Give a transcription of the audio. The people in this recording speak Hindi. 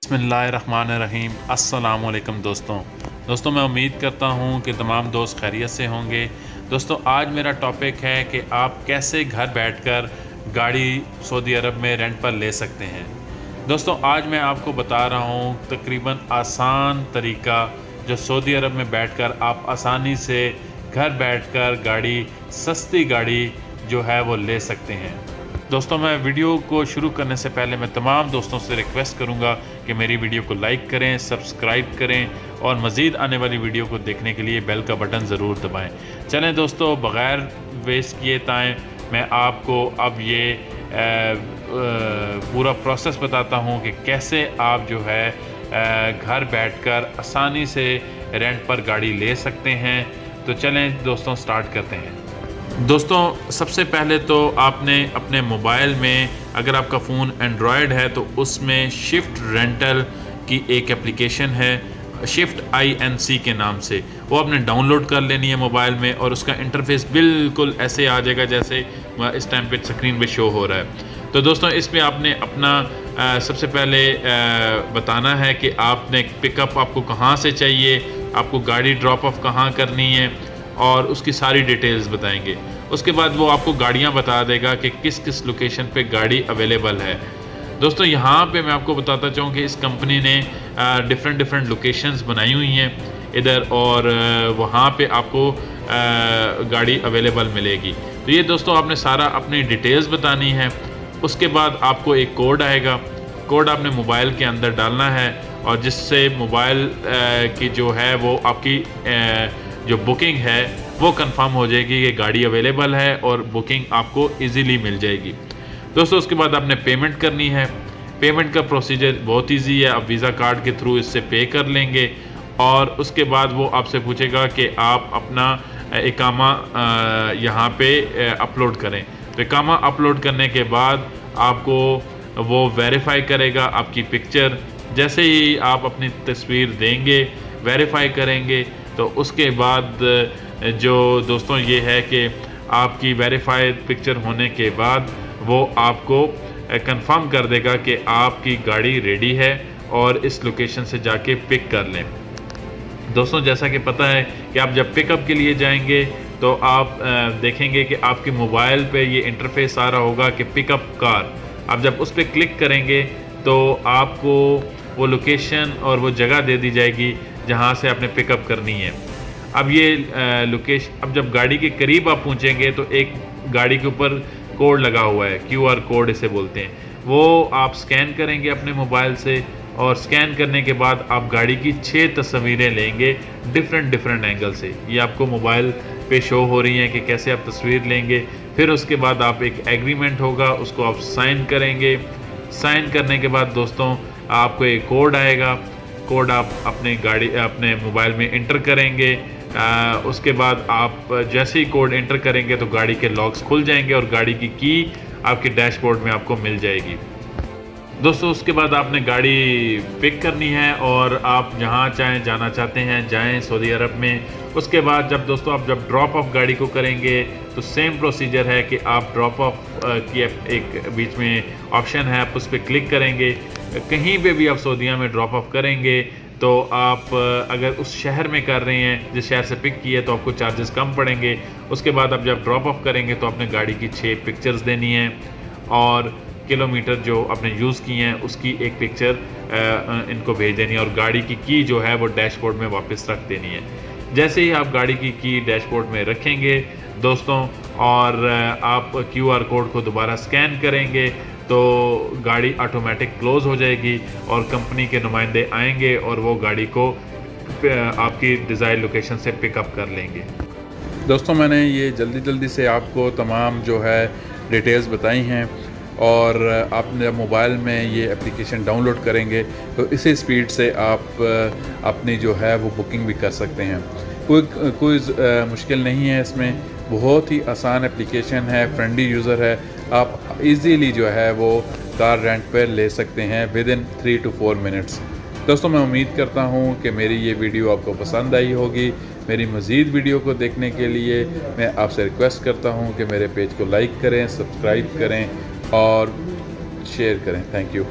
बिस्मिल्लाहिर्रहमानिर्रहीम। अस्सलामुअलैकुम दोस्तों, मैं उम्मीद करता हूँ कि तमाम दोस्त खैरियत से होंगे। दोस्तों, आज मेरा टॉपिक है कि आप कैसे घर बैठकर गाड़ी सऊदी अरब में रेंट पर ले सकते हैं। दोस्तों, आज मैं आपको बता रहा हूँ तकरीबन आसान तरीका जो सऊदी अरब में बैठकर आप आसानी से घर बैठकर गाड़ी, सस्ती गाड़ी जो है वो ले सकते हैं। दोस्तों, मैं वीडियो को शुरू करने से पहले मैं तमाम दोस्तों से रिक्वेस्ट करूंगा कि मेरी वीडियो को लाइक करें, सब्सक्राइब करें और मज़ीद आने वाली वीडियो को देखने के लिए बेल का बटन ज़रूर दबाएं। चलें दोस्तों, बग़ैर वेस्ट किए टाइम मैं आपको अब ये पूरा प्रोसेस बताता हूं कि कैसे आप जो है घर बैठकर आसानी से रेंट पर गाड़ी ले सकते हैं। तो चलें दोस्तों, स्टार्ट करते हैं। दोस्तों, सबसे पहले तो आपने अपने मोबाइल में, अगर आपका फ़ोन एंड्रॉयड है तो उसमें शिफ्ट रेंटल की एक एप्लीकेशन है, शिफ्ट INC के नाम से, वो आपने डाउनलोड कर लेनी है मोबाइल में और उसका इंटरफेस बिल्कुल ऐसे आ जाएगा जैसे इस टाइम पे स्क्रीन पे शो हो रहा है। तो दोस्तों, इस पे आपने अपना सबसे पहले बताना है कि आपने पिकअप आपको कहाँ से चाहिए, आपको गाड़ी ड्रॉप ऑफ कहाँ करनी है और उसकी सारी डिटेल्स बताएंगे। उसके बाद वो आपको गाड़ियाँ बता देगा कि किस किस लोकेशन पे गाड़ी अवेलेबल है। दोस्तों, यहाँ पे मैं आपको बताता चाहूँ कि इस कंपनी ने डिफरेंट लोकेशंस बनाई हुई हैं इधर, और वहाँ पे आपको गाड़ी अवेलेबल मिलेगी। तो ये दोस्तों, आपने सारा अपनी डिटेल्स बतानी है। उसके बाद आपको एक कोड आएगा, कोड आपने मोबाइल के अंदर डालना है और जिससे मोबाइल की जो है वो आपकी जो बुकिंग है वो कंफर्म हो जाएगी कि गाड़ी अवेलेबल है और बुकिंग आपको इजीली मिल जाएगी। दोस्तों, उसके बाद आपने पेमेंट करनी है। पेमेंट का प्रोसीजर बहुत इजी है, आप वीज़ा कार्ड के थ्रू इससे पे कर लेंगे और उसके बाद वो आपसे पूछेगा कि आप अपना इकामा यहाँ पे अपलोड करें। तो इकामा अपलोड करने के बाद आपको वो वेरीफाई करेगा आपकी पिक्चर। जैसे ही आप अपनी तस्वीर देंगे, वेरीफाई करेंगे, तो उसके बाद जो दोस्तों ये है कि आपकी वेरीफाइड पिक्चर होने के बाद वो आपको कंफर्म कर देगा कि आपकी गाड़ी रेडी है और इस लोकेशन से जाके पिक कर लें। दोस्तों, जैसा कि पता है कि आप जब पिकअप के लिए जाएंगे तो आप देखेंगे कि आपके मोबाइल पे ये इंटरफेस आ रहा होगा कि पिकअप कार। आप जब उस पर क्लिक करेंगे तो आपको वो लोकेशन और वो जगह दे दी जाएगी जहाँ से आपने पिकअप करनी है। अब ये लोकेशन, अब जब गाड़ी के करीब आप पहुँचेंगे तो एक गाड़ी के ऊपर कोड लगा हुआ है, QR कोड इसे बोलते हैं, वो आप स्कैन करेंगे अपने मोबाइल से और स्कैन करने के बाद आप गाड़ी की 6 तस्वीरें लेंगे डिफरेंट एंगल से। ये आपको मोबाइल पे शो हो रही हैं कि कैसे आप तस्वीर लेंगे। फिर उसके बाद आप एक एग्रीमेंट होगा, उसको आप साइन करेंगे। साइन करने के बाद दोस्तों, आपको एक कोड आएगा, कोड आप अपने मोबाइल में इंटर करेंगे। उसके बाद आप जैसे ही कोड इंटर करेंगे तो गाड़ी के लॉक्स खुल जाएंगे और गाड़ी की आपके डैशबोर्ड में आपको मिल जाएगी। दोस्तों, उसके बाद आपने गाड़ी पिक करनी है और आप जहाँ चाहें जाना चाहते हैं जाएं सऊदी अरब में। उसके बाद आप जब ड्रॉप ऑफ गाड़ी को करेंगे तो सेम प्रोसीजर है कि आप ड्रॉप ऑफ की एक बीच में ऑप्शन है, आप उस पर क्लिक करेंगे। कहीं पे भी आप सऊदीया में ड्रॉप ऑफ करेंगे तो आप अगर उस शहर में कर रहे हैं, जिस शहर से पिक किए, तो आपको चार्जेस कम पड़ेंगे। उसके बाद आप जब ड्रॉप ऑफ करेंगे तो आपने गाड़ी की 6 पिक्चर्स देनी है और किलोमीटर जो आपने यूज़ किए हैं उसकी एक पिक्चर इनको भेज देनी है और गाड़ी की जो है वो डैशबोर्ड में वापस रख देनी है। जैसे ही आप गाड़ी की डैशबोर्ड में रखेंगे दोस्तों और आप QR कोड को दोबारा स्कैन करेंगे तो गाड़ी ऑटोमेटिक क्लोज़ हो जाएगी और कंपनी के नुमाइंदे आएंगे और वो गाड़ी को आपकी डिज़ायर लोकेशन से पिकअप कर लेंगे। दोस्तों, मैंने ये जल्दी से आपको तमाम जो है डिटेल्स बताई हैं और आपने मोबाइल में ये एप्लीकेशन डाउनलोड करेंगे तो इसी स्पीड से आप अपनी जो है वो बुकिंग भी कर सकते हैं। कोई मुश्किल नहीं है इसमें, बहुत ही आसान एप्लीकेशन है, फ्रेंडली यूज़र है। आप इजीली जो है वो कार रेंट पर ले सकते हैं विदिन 3 to 4 मिनट्स। दोस्तों, मैं उम्मीद करता हूँ कि मेरी ये वीडियो आपको पसंद आई होगी। मेरी मज़ीद वीडियो को देखने के लिए मैं आपसे रिक्वेस्ट करता हूँ कि मेरे पेज को लाइक करें, सब्सक्राइब करें और शेयर करें। Thank you.